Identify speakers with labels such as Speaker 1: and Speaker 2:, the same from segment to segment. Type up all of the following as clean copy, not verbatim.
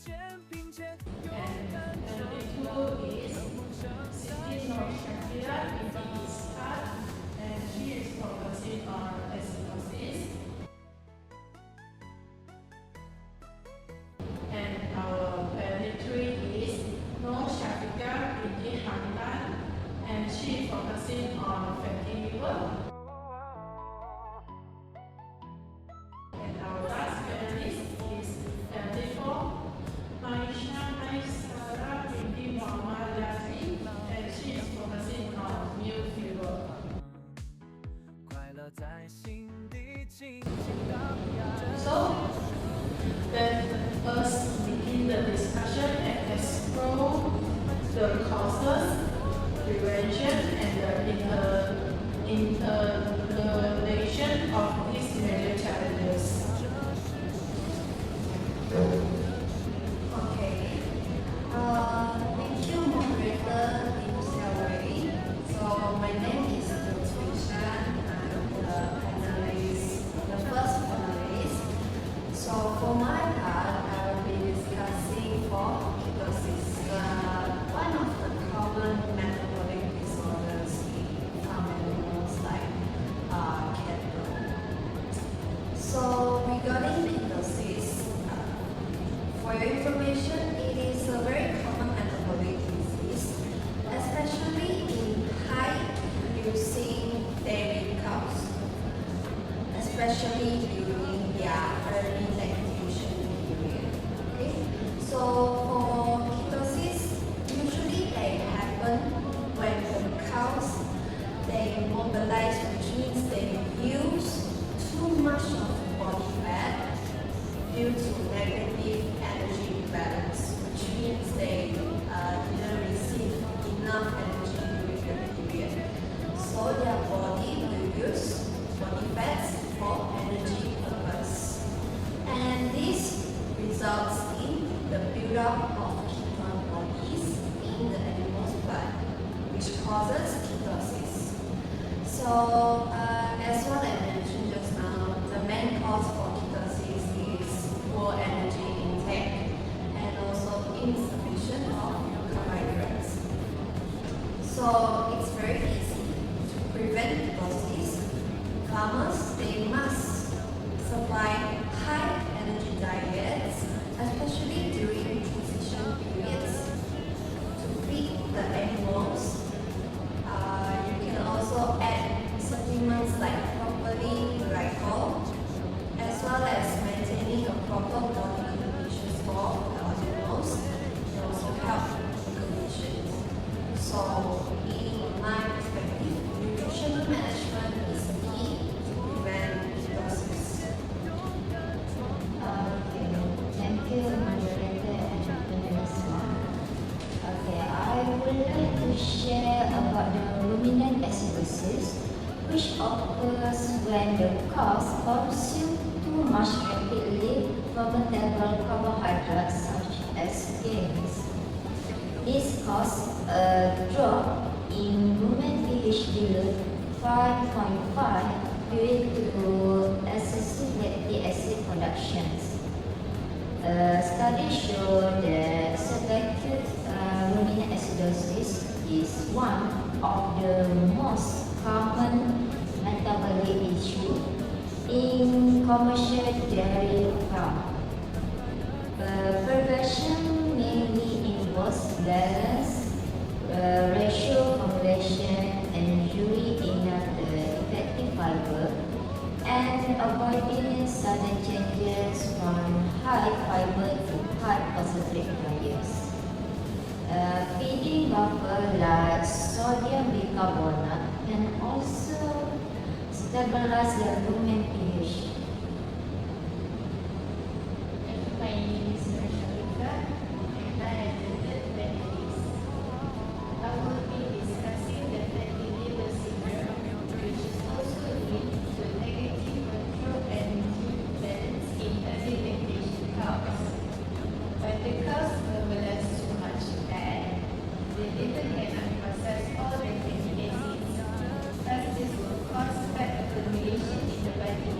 Speaker 1: two is SITI SHAFIQAH in ISHAK, and she is focusing on acidosis. And our Panelist is SHAFIQAH in HAMDAN, and she is focusing on fatty liver. And our last Panelist is FTE MAISARAH BINTI YAZID, and she is focusing on milk fever. So, let us begin the discussion and explore the causes, prevention, and the interrelation of these major challenges.
Speaker 2: Okay. Thank you, Moderator, in your way. So, my name is Nutritional. I'm the panelist, the first panelist. So, for my part, I will be discussing for ketosis, one of the common metabolic disorders in farm animals like cattle. So, regarding ketosis, for your information, it is a very common metabolic disease, especially in high-producing dairy cows, especially during their early lactation period. Okay? So for ketosis, usually they happen when the cows they mobilize, which means they use too much of body fat due to negative energy balance, which means they didn't receive enough energy during the period. So their body will use body fats for energy purpose. And this results in the buildup of ketone bodies in the animal's blood, which causes ketosis. So as what I mentioned just now, the main cause for ketosis is poor energy intake and also insufficient of carbohydrates. So it's very easy to prevent ketosis. Farmers, they must supply high energy diets, especially during transition periods, to feed the animals. You can also add supplements like properly glycol, as well as maintaining a proper body conditions for the animals. It also help the conditions. So, in my perspective, nutrition management is key to prevent ketosis.
Speaker 3: Okay, thank you, Moderator and Panelist. Okay, I would like to share about the ruminant acidosis, which occurs when the cows consume too much rapidly fermentable carbohydrates such as grains. This causes a drop in rumen pH below 5.5 due to excessive lactic acid productions. Studies show that selected ruminant acidosis is one of the most common metabolic issues in commercial dairy farm. Prevention mainly involves balance, ratio formulation, and usually enough effective fiber, and avoiding sudden changes from high fiber to high concentrate diets. Feeding buffer like sodium bicarbonate can also stabilize the rumen pH.
Speaker 4: My name is SHAFIQAH, and I am the panelist. I will be discussing the fatty liver syndrome, which is also linked to negative control energy balance in early lactation cows. When the cows mobilize too much fat, the liver cannot process all the fatty acids. Thus, this will cause fat accumulation in the body.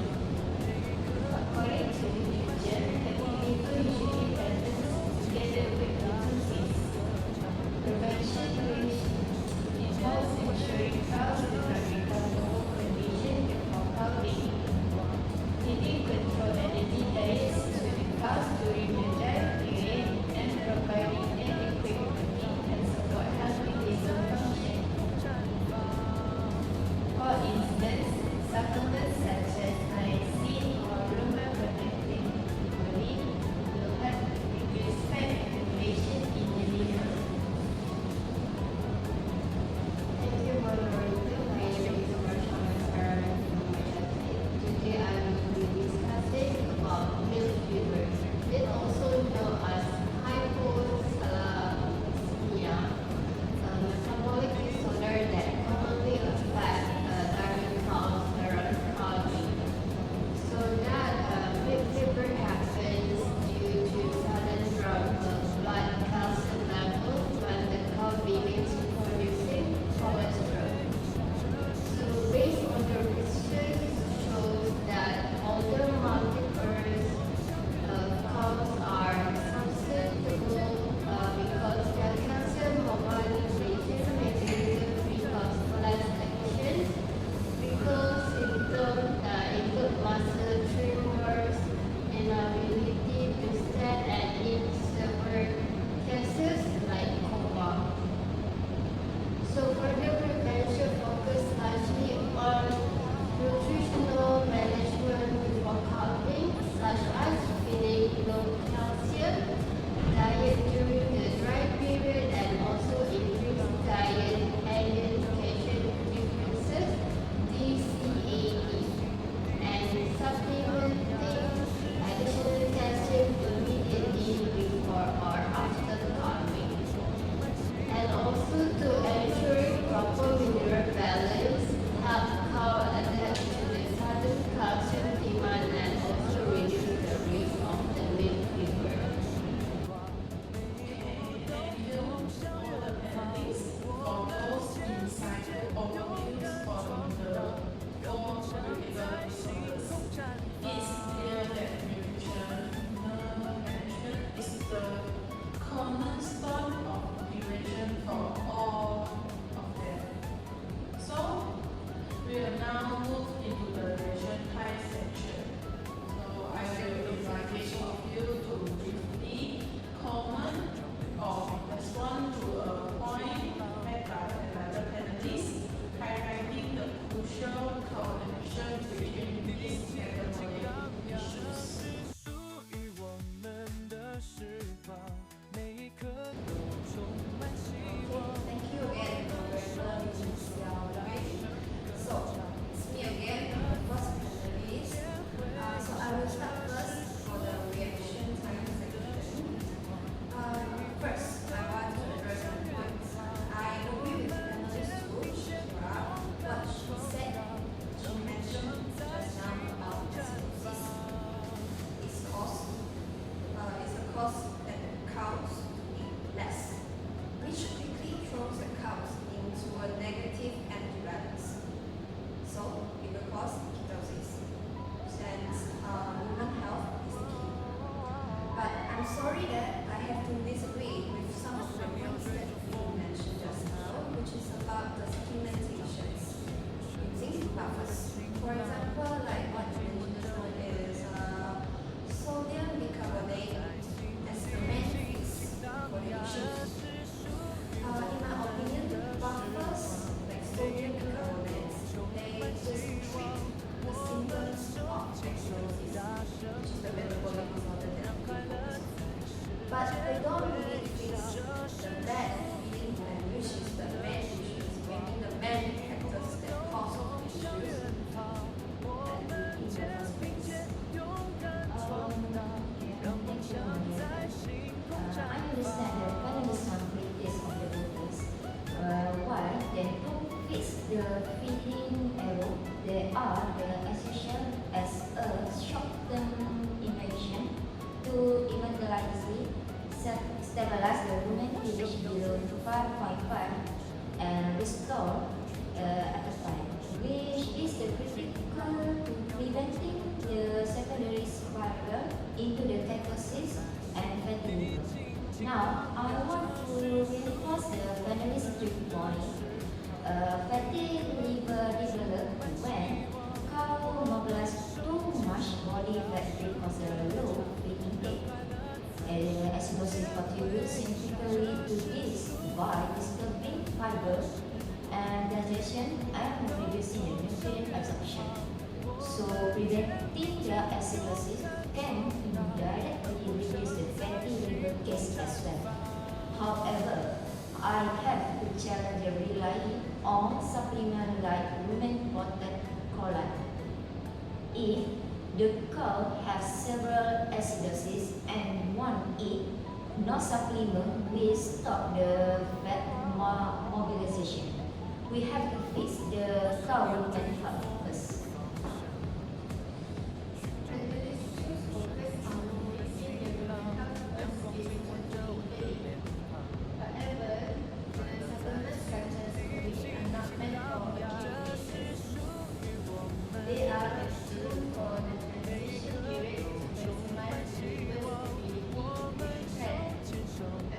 Speaker 2: cause the cows to eat less, which quickly throws the cows into a negative energy balance. So it will cause ketosis. Since women health is the key. But I'm sorry that I have to disagree with some of the points that you mentioned just now, which is about the supplementations using buffers. For example, like what you mentioned just now is sodium bicarbonate as the main fix for the issues. In my opinion, buffers like sodium bicarbonate, they just treat the symptoms of acidosis, which is the metabolic disorder that we focus on. But they don't really fix the bad feeling and which is the main issues, maybe the main factors that cause of issues that in the first place.
Speaker 3: I understand the panelist completeness of the purpose. While they don't fix the feeding error, they are the essential as a short-term intervention to eventually stabilize the rumen pH below 5.5 and restore appetite, which is the critical to preventing the secondary spiral into the ketosis and fatty liver. Now, I want to reinforce the panelist 3 point. Fatty liver develop when cow mobilize too much body fat because of low feed intake. Acidosis contributes significantly to this by disturbing fiber and digestion and reducing the nutrient absorption. So preventing the acidosis can directly reduce the fatty liver case as well. However, I have to challenge relying on supplement like rumen potted choline. If the cow has several acidosis and one eat, no supplement will stop the fat mobilization. We have to fix the cow rumen health first.
Speaker 4: They are assumed for the transition period to maximize liver stability and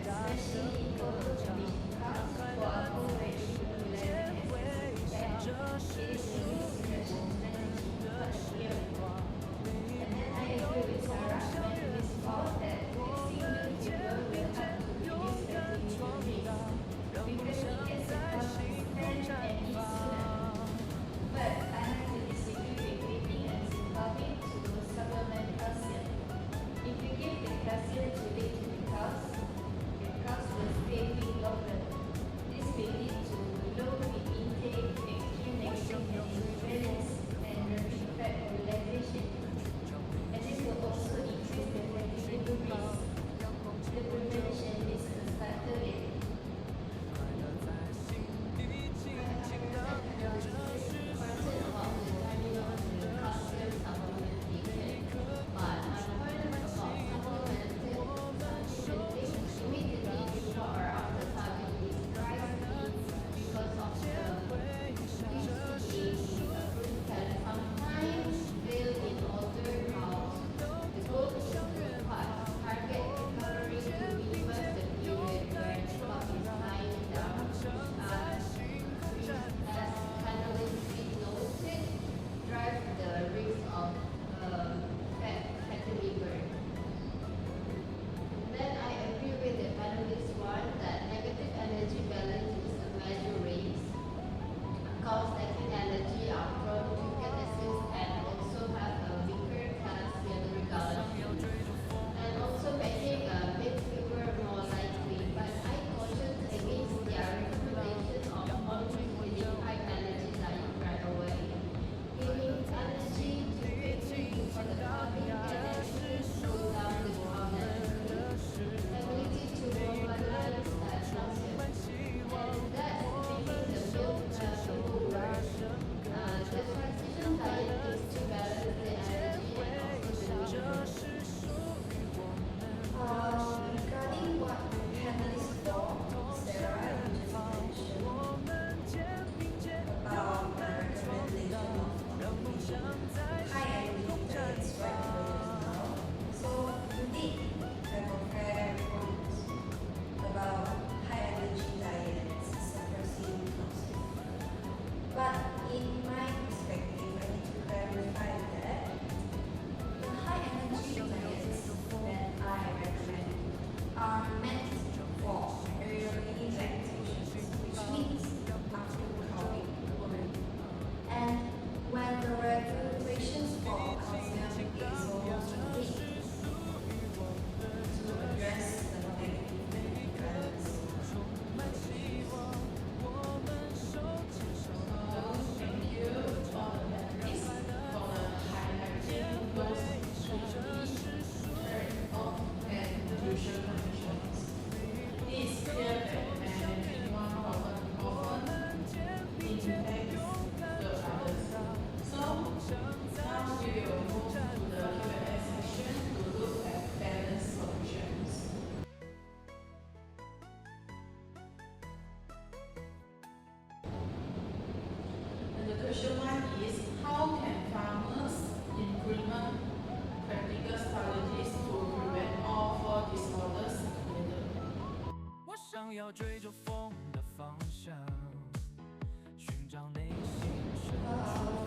Speaker 4: especially for condition cows who are already utilizing as it is a
Speaker 5: 要追着风的方向，寻找内心深处的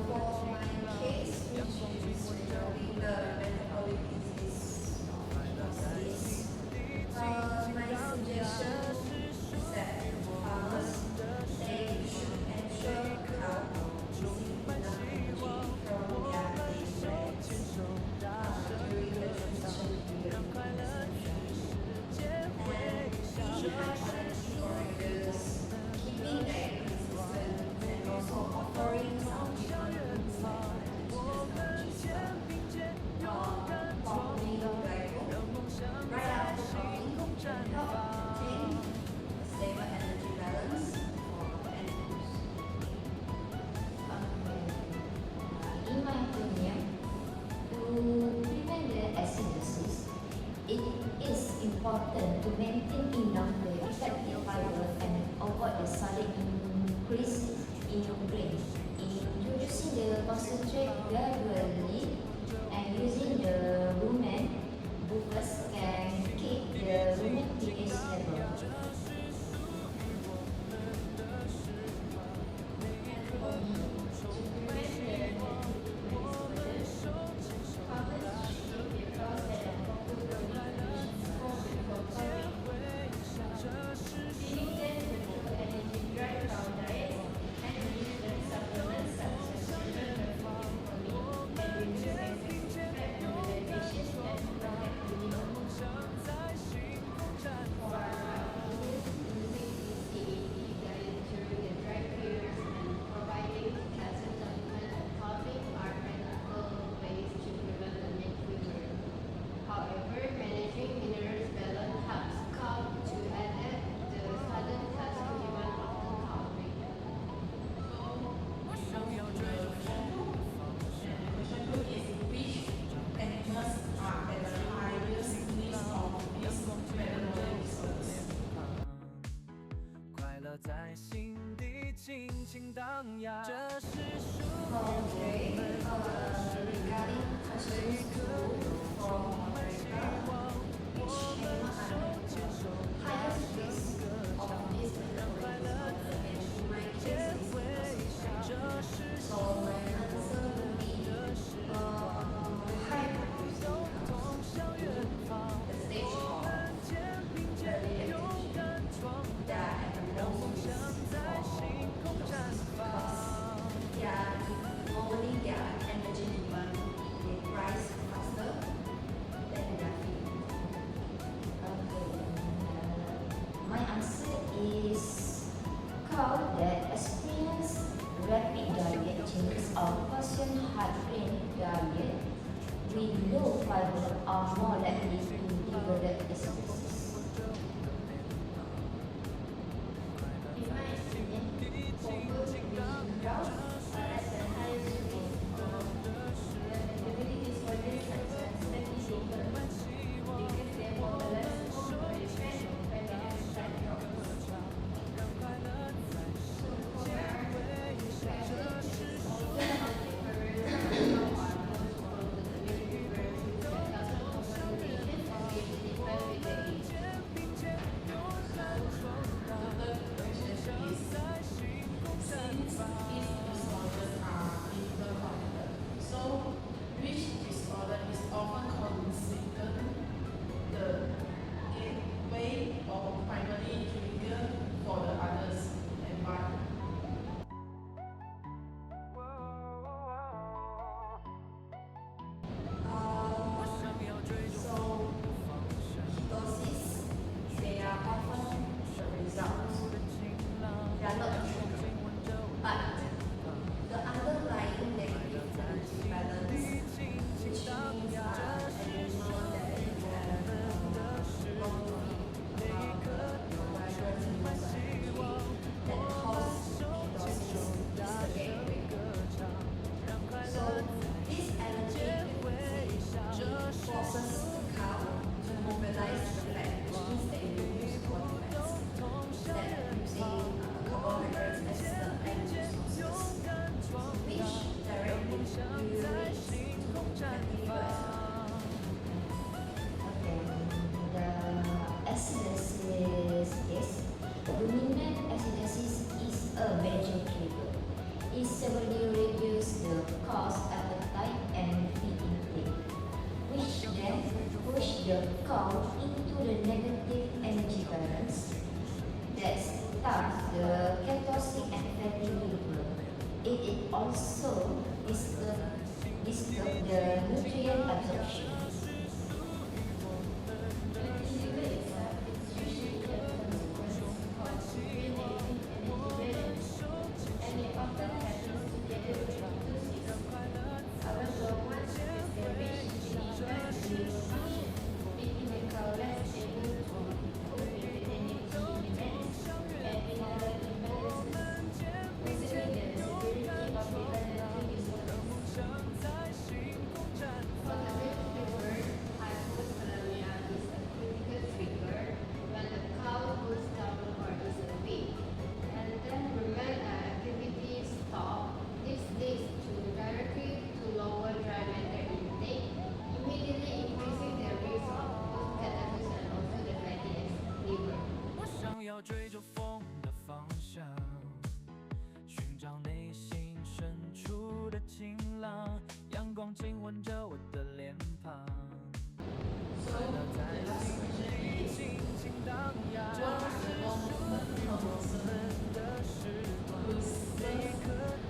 Speaker 2: For
Speaker 5: 晴
Speaker 2: my
Speaker 5: 朗。
Speaker 2: case, which is regarding the metabolic disease ketosis, my suggestion is that first, they should ensure cow receive enough energy from their daily breaks during the transition period in consumption. And be high quality providers, keeping diet consistent and also offering some different foods like pork meal glyco right after cooking can help maintain a stable energy balance for animals.
Speaker 3: In my opinion, to prevent the acidosis, it is important to maintain enough the effective fiber and avoid the sudden increase in grain. Introducing the concentrate gradually and using the rumen buffers can keep the rumen pH level.
Speaker 4: However, managing minerals balance helps cow to adapt the sudden fast movement of the cow ring.
Speaker 1: Question 2 is which animals are at the highest risk of this metabolic disorders?
Speaker 5: 快乐在心底轻轻荡漾，这是属于
Speaker 2: Okay, regarding questions 2 from Moderator, which animal are highest risk of this metabolic disorder? And in my case, it's person. So my answer will be high producing cows in the stage of early lactation. They are at the most risk for ketosis because normally their energy demand will rise faster than their feed.
Speaker 3: My answer is cow that experience rapid diet changes or caution high grain diet with low fiber are more likely to develop acidosis.
Speaker 4: In my opinion, overproducing cows are at the highest risk of metabolic disorders such as fatty liver because their metabolism will depend when the appetite drops. So for my argument, although omnivorous cows are most prone to severe liver disease that causes complications and may differ with the
Speaker 3: nutrient absorption.
Speaker 4: Liver itself is usually a consequence of urinating energy balance, and it often happens together with ketosis. However, once it is damaged, it impacts the liver function, making the cow less able to cope with the energy demands and mineral imbalances. Considering the severity of liver network disorders. For the liver, hypothermia is a critical trigger when the cow goes down or is awake. And then when activity stop, this leads to directly to lower dry matter intake, immediately increasing the risk of both ketosis and also the fatty acid liver.
Speaker 5: 我想要追着风的方向，寻找内心深处的晴朗，阳光亲吻着我的脸庞，
Speaker 1: So the last question is,
Speaker 5: 轻轻荡漾，
Speaker 1: what are the most common whose state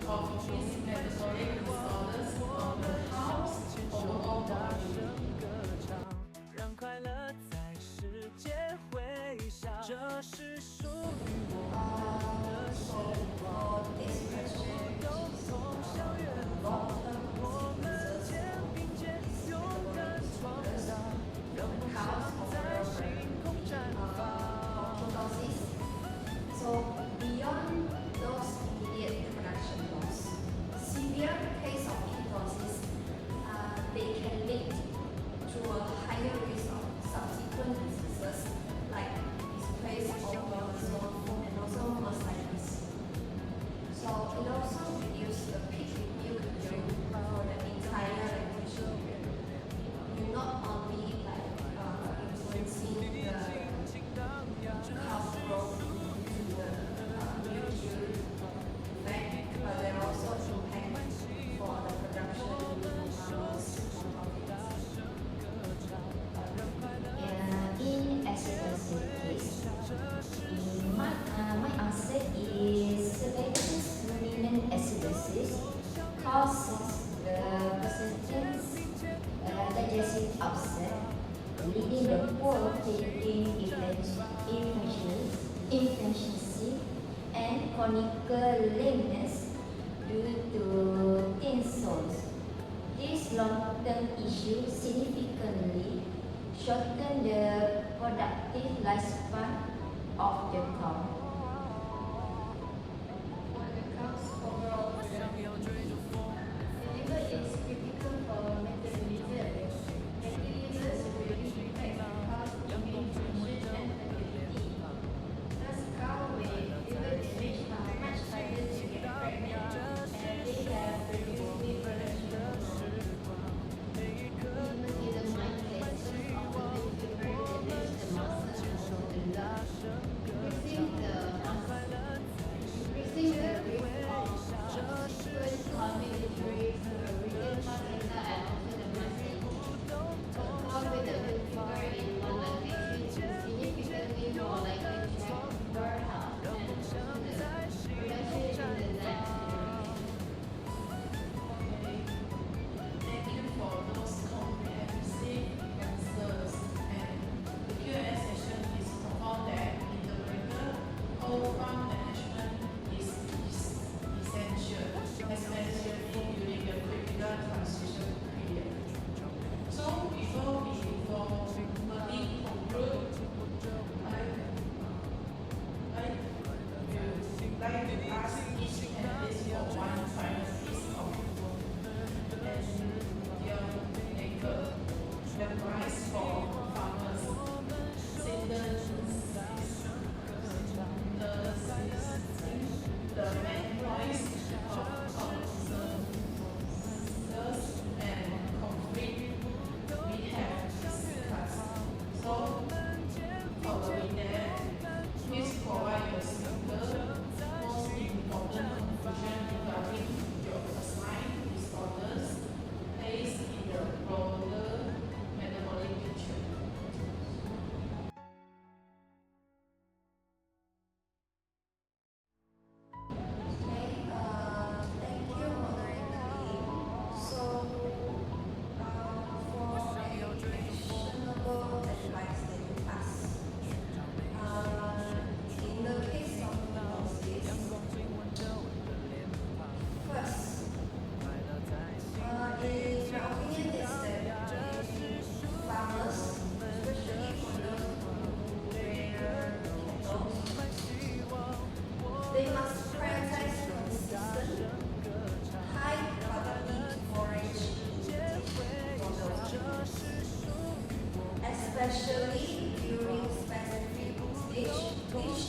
Speaker 1: of these metabolic disorders of the cow's overall
Speaker 5: 大
Speaker 1: body?
Speaker 5: 声歌唱，让快乐在世界回响，这是属于我的时
Speaker 2: For this question,
Speaker 5: 都通向远方，我们肩并肩勇敢闯荡，让梦想在星空绽放。
Speaker 2: ketosis. So beyond those immediate production loss, severe case of ketosis, they can lead to a higher risk of subsequent diseases like displaced organ and also MARSYA. So it also reduces the peak milk yield for the entire lactation period. You not only influencing the cow's growth into the milk yield effect, but they also impact for the production of mammals
Speaker 3: In acidosis case, my answer is selective ruminant acidosis causes the persistent digestive upset, leading the poor feeding efficiency and chronic lameness due to thin soils. This long-term issue significantly shorten the productive lifespan of the cow.
Speaker 4: For the cow's overall production, the liver is critical for metabolism. Fatty liver severely impacts the cow's immune function and fertility. Thus, cow with liver damage are much harder to get pregnant, and they have reduced reproductive hormone. Hemoglobin cases of the liver damage the muscle and also the lung, increasing the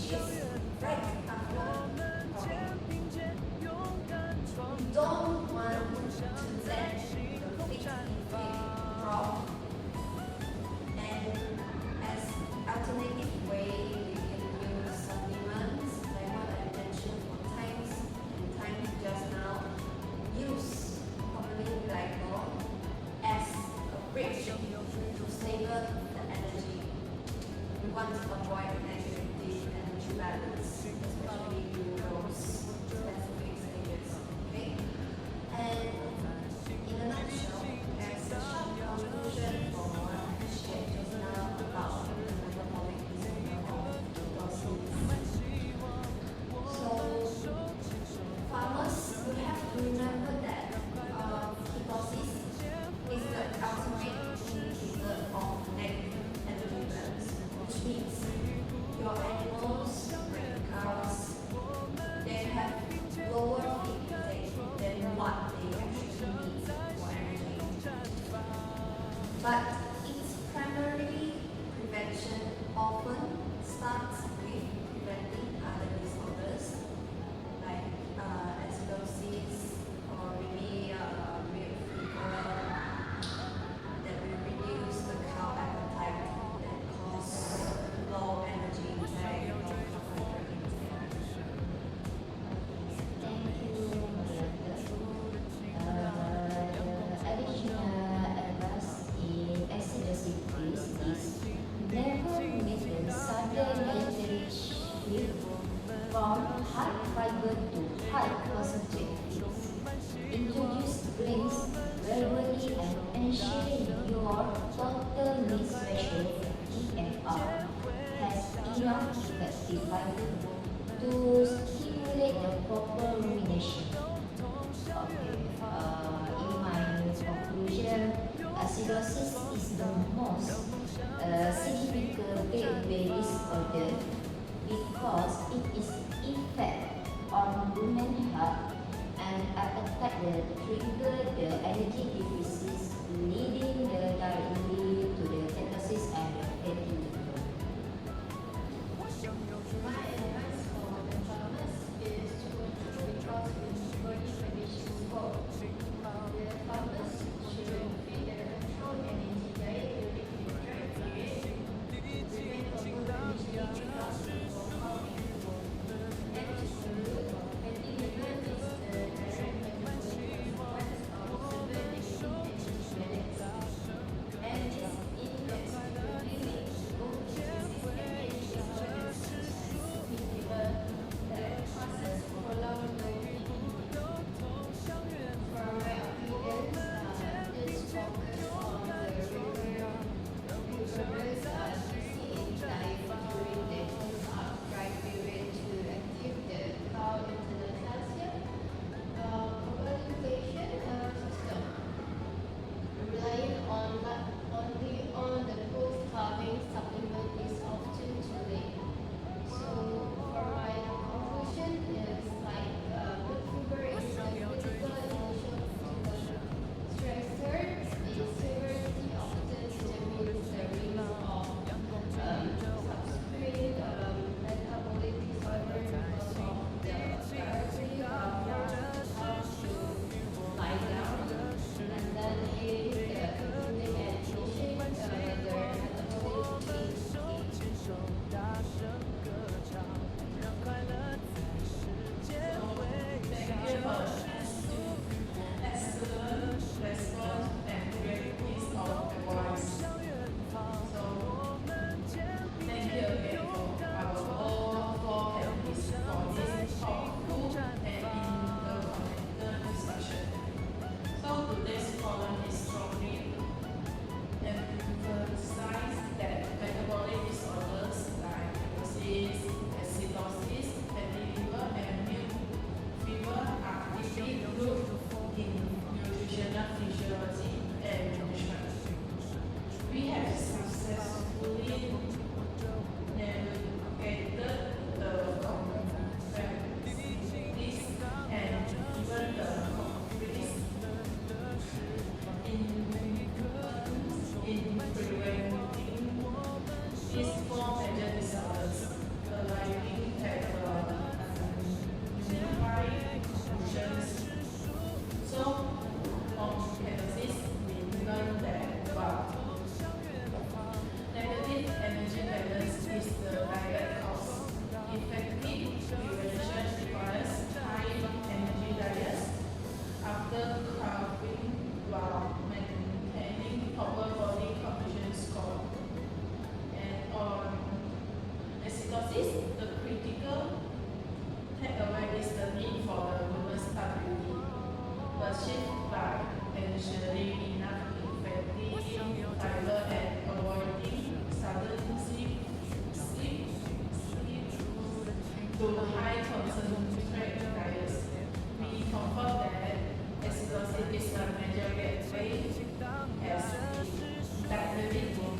Speaker 2: which is right after pouring. You don't want to let the fixed intake drop, and as alternative way, you can use supplements like what I mentioned for times and times just now. Use propylene glycol as a bridge to stable the energy. We want to avoid negative energy balance, especially in those specific stages. Okay? And in a nutshell, as a short conclusion for what I shared just now about the metabolic disorder of ketosis. So, farmers will have to remember that ketosis is the ultimate indicator of negative energy balance, which means your animals, like cows, they have lower feed intake than what they actually need for energy. But its primary prevention often starts with preventing other disorders like acidosis or maybe milk fever that will reduce the cow appetite and cause low energy intake or carbohydrate intake.
Speaker 3: Thank you, the additional advice in acidosis is never make the sudden dietary shift from high fiber to high concentrate feeds. Introduce grains gradually and ensure your total mix ratio TFR has enough effective fiber to stimulate the proper rumination. Okay, in my conclusion, acidosis is the most significant gateway disorder because it is effect on human health and affect the trigger the energy deficits, leading directly to the ketosis and the fatty liver.
Speaker 4: My advice for the farmers is to control the cost with body condition score. The farmers should feed a controlled energy diet during the dry period to prevent overconditioning costs for farming. And to conclude, fatty liver is the direct metabolic consequence of severe negative energy balance. And its effects will be linked to
Speaker 1: ketosis, the critical takeaway is the need for the liver stability, achieved by ensuring enough fatty fiber and avoiding sudden sleep to high concentrate diets. We confirm that acidosis is a major gateway as diabetic